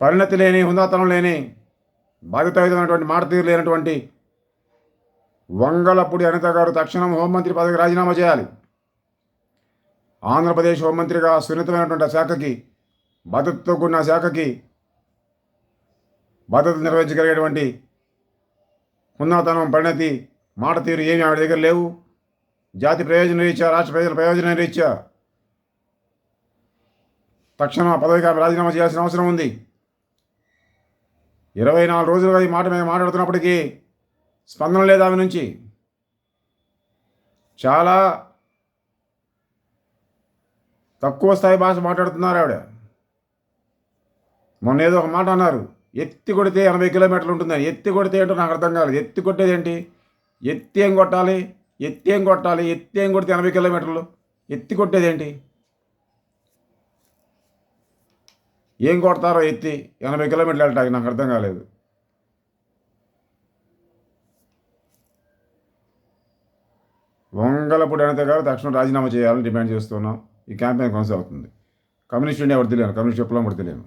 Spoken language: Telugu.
పరిణతి లేని, హుందాతనం లేని, బాధ్యతాయుతమైనటువంటి మాట తీరు లేనటువంటి వంగలపూడి అనిత గారు తక్షణం హోంమంత్రి పదవికి రాజీనామా చేయాలి. ఆంధ్రప్రదేశ్ హోంమంత్రిగా సున్నితమైనటువంటి శాఖకి, బాధ్యతతో కూడిన శాఖకి బాధ్యత నిర్వహించగలిగేటువంటి హుందాతనం, పరిణతి, మాట తీరు ఏమి ఆవిడ దగ్గర లేవు. జాతి ప్రయోజన రీత్యా, రాష్ట్ర ప్రజల ప్రయోజన రీత్యా తక్షణం ఆ పదవికి ఆమె రాజీనామా చేయాల్సిన అవసరం ఉంది. 24 రోజులుగా ఈ మాట మీద మాట్లాడుతున్నప్పటికీ స్పందన లేదు ఆమె నుంచి. చాలా తక్కువ స్థాయి భాష మాట్లాడుతున్నారు ఆవిడ. మొన్న ఏదో ఒక మాట అన్నారు, ఎత్తి కొడితే 80 కిలోమీటర్లు ఉంటుందని. ఎత్తి కొడితే ఏంటో నాకు అర్థం కాలేదు. ఎత్తి కొట్టేది ఏంటి? ఎత్తి ఏం కొట్టాలి? ఎత్తి ఏం కొట్టాలి? ఎత్తి ఏం కొడితే 80 కిలోమీటర్లు? ఎత్తి కొట్టేది ఏంటి? ఏం కొడతారో ఎత్తి 80 కిలోమీటర్లు వెళ్ళటానికి నాకు అర్థం కాలేదు. వంగలపూడి అనిత గారు తక్షణం రాజీనామా చేయాలని డిమాండ్ చేస్తున్నాం. ఈ క్యాంపెయిన్ కొనసాగుతుంది. కమ్యూనిస్ట్ ఇండియా వర్ధిల్లాను, కమ్యూనిస్ట్ విప్లవం వర్ధిల్లాను.